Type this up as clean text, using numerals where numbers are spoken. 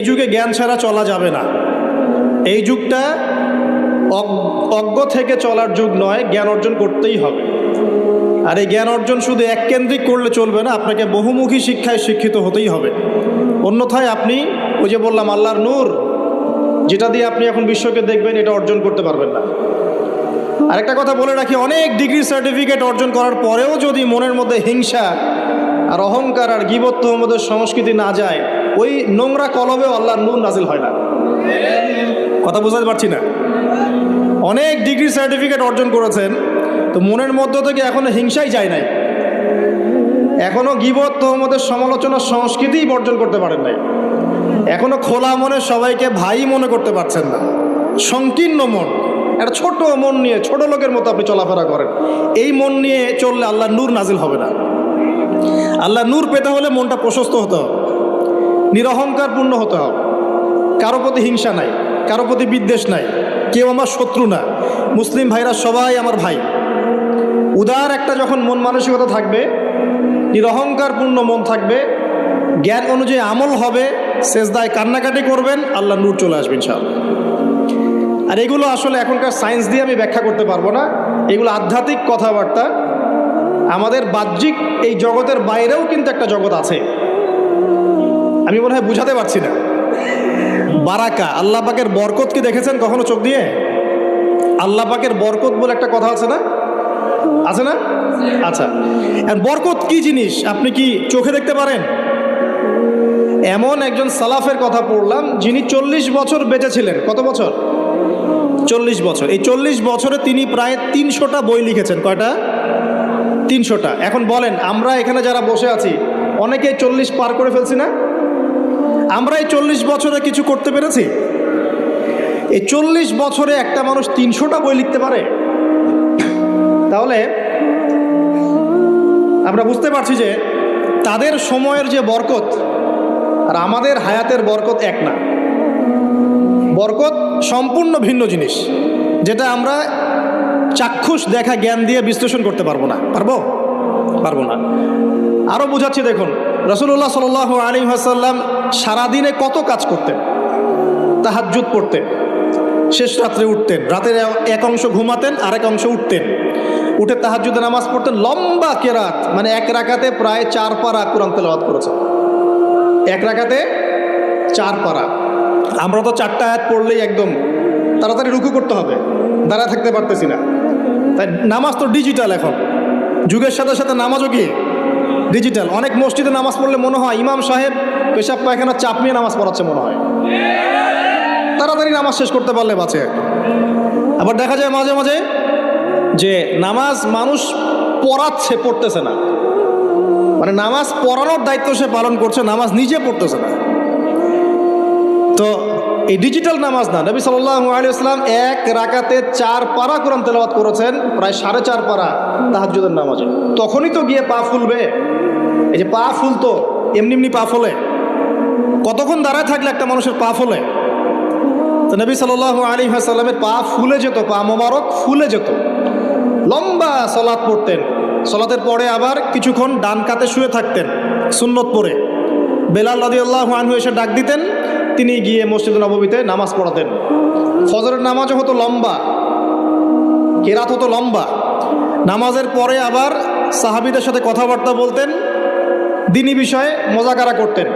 এই যুগে জ্ঞান ছাড়া চলা যাবে না। এই যুগটা অজ্ঞ থেকে চলার যুগ নয়, জ্ঞান অর্জন করতেই হবে। আর এই জ্ঞান অর্জন শুধু এককেন্দ্রিক করলে চলবে না, আপনাকে বহুমুখী শিক্ষায় শিক্ষিত হতেই হবে। অন্যথায় আপনি ওই যে বললাম আল্লাহর নূর, যেটা দিয়ে আপনি এখন বিশ্বকে দেখবেন, এটা অর্জন করতে পারবেন না। আরেকটা কথা বলে রাখি, অনেক ডিগ্রি সার্টিফিকেট অর্জন করার পরেও যদি মনের মধ্যে হিংসা আর অহংকার আর গীবত তহমতের সংস্কৃতি না যায়, ওই নোংরা কলবেও আল্লাহর নূর নাজিল হয় না। কথা বুঝাতে পারছি না? অনেক ডিগ্রি সার্টিফিকেট অর্জন করেছেন, তো মনের মধ্য থেকে এখনো হিংসাই যায় নাই, এখনো গীবত তহমতের সমালোচনার সংস্কৃতিই বর্জন করতে পারেন নাই, এখনো খোলা মনে সবাইকে ভাই মনে করতে পারছেন না। সংকীর্ণ মন, একটা ছোট মন নিয়ে ছোট লোকের মতো আপনি চলাফেরা করেন, এই মন নিয়ে চললে আল্লাহর নূর নাজিল হবে না। আল্লাহর নূর পেতে হলে মনটা প্রশস্ত হতে হবে, নিরহংকারপূর্ণ হতে হবে, কারো প্রতি হিংসা নাই, কারো প্রতি বিদ্বেষ নাই, কেউ আমার শত্রু না, মুসলিম ভাইরা সবাই আমার ভাই। উদার একটা যখন মন মানসিকতা থাকবে, নিরহংকারপূর্ণ মন থাকবে, জ্ঞান অনুযায়ী আমল হবে, সেজদায় কান্নাকাটি করবেন, আল্লাহর নূর চলে আসবে ইনশাআল্লাহ। আর এগুলো আসলে এখনকার সায়েন্স দিয়ে আমি ব্যাখ্যা করতে পারবো না, এগুলো আধ্যাত্মিক কথাবার্তা। আমাদের বাহ্যিক এই জগতের বাইরেও কিন্তু একটা জগৎ আছে, আমি মনে হয় বুঝাতে পারছি না। বারাকা, আল্লাহ পাকের বরকত কি দেখেছেন কখনো চোখ দিয়ে? আল্লাহ পাকের বরকত বলে একটা কথা আছে না? আছে না? আচ্ছা, বরকত কি জিনিস আপনি কি চোখে দেখতে পারেন? এমন একজন সালাফের কথা পড়লাম, যিনি 40 বছর বেঁচে ছিলেন। কত বছর? 40 বছর। এই 40 বছরে তিনি প্রায় 300টা বই লিখেছেন। কয়টা? 300টা। এখন বলেন, আমরা এখানে যারা বসে আছি অনেকে 40 পার করে ফেলছি না? আমরা এই 40 বছরে কিছু করতে পেরেছি? এই 40 বছরে একটা মানুষ 300টা বই লিখতে পারে? তাহলে আমরা বুঝতে পারছি যে তাদের সময়ের যে বরকত আর আমাদের হায়াতের বরকত এক না। বরকত সম্পূর্ণ ভিন্ন জিনিস, যেটা আমরা চাক্ষুষ দেখা জ্ঞান দিয়ে বিশ্লেষণ করতে পারবো না। পারবো না। আরও বোঝাচ্ছি, দেখুন রাসূলুল্লাহ সাল্লাল্লাহু আলাইহি ওয়াসাল্লাম সারাদিনে কত কাজ করতেন। তাহাজ্জুদ পড়তেন, শেষ রাত্রে উঠতেন, রাতের এক অংশ ঘুমাতেন, আরেক অংশ উঠতেন, উঠে তাহাজ্জুদে নামাজ পড়তেন, লম্বা কেরাত, মানে এক রাকাতে প্রায় 4 পারা কোরআন তেলাওয়াত করেছেন। এক রাকাতে 4 পারা। আমরা তো 4টা আয়াত পড়লেই একদম তাড়াতাড়ি রুকু করতে হবে, দাঁড়ায় থাকতে পারতেছি না। তাই নামাজ তো ডিজিটাল, এখন যুগের সাথে সাথে নামাজও কি ডিজিটাল। অনেক মসজিদে নামাজ পড়লে মনে হয় ইমাম সাহেব পেশাব পায়খানা চাপ নিয়ে নামাজ পড়াচ্ছে মনে হয়, তাড়াতাড়ি নামাজ শেষ করতে পারলে বাঁচে। আবার দেখা যায় মাঝে মাঝে যে নামাজ মানুষ পড়াচ্ছে, পড়তেছে না, মানে নামাজ পড়ানোর দায়িত্ব সে পালন করছে, নামাজ নিজে পড়তেছে না। তো এই ডিজিটাল নামাজ না, নবী সাল্লাল্লাহু আলাইহি ওয়াসাল্লাম এক রাকাতে 4 পারা কোরআন তেলাওয়াত করেছেন, প্রায় 4.5 পারা তাহাজ্জুদের নামাজে। তখনই তো গিয়ে পা ফুলবে। এই যে পা ফুলতো, এমনি এমনি পা ফোলে? কতক্ষণ দাঁড়ায় থাকলে একটা মানুষের পা ফোলে? তো নবী সাল্লাল্লাহু আলাইহি ওয়াসাল্লামের পা ফুলে যেত, পা মোবারক ফুলে যেত। লম্বা সালাত পড়তেন, সালাতের পরে আবার কিছুক্ষণ ডান কাতে শুয়ে থাকতেন সুন্নত পড়ে। বেলাল রাদিয়াল্লাহু আনহু এসে ডাক দিতেন, তিনি গিয়ে মসজিদ নববীতে নামাজ পড়াতেন। ফজরের নামাজও হতো লম্বা, কেরাত হতো লম্বা। নামাজের পরে আবার সাহাবীদের সাথে কথাবার্তা বলতেন, দ্বীনি বিষয়ে মোজাকারা করতেন।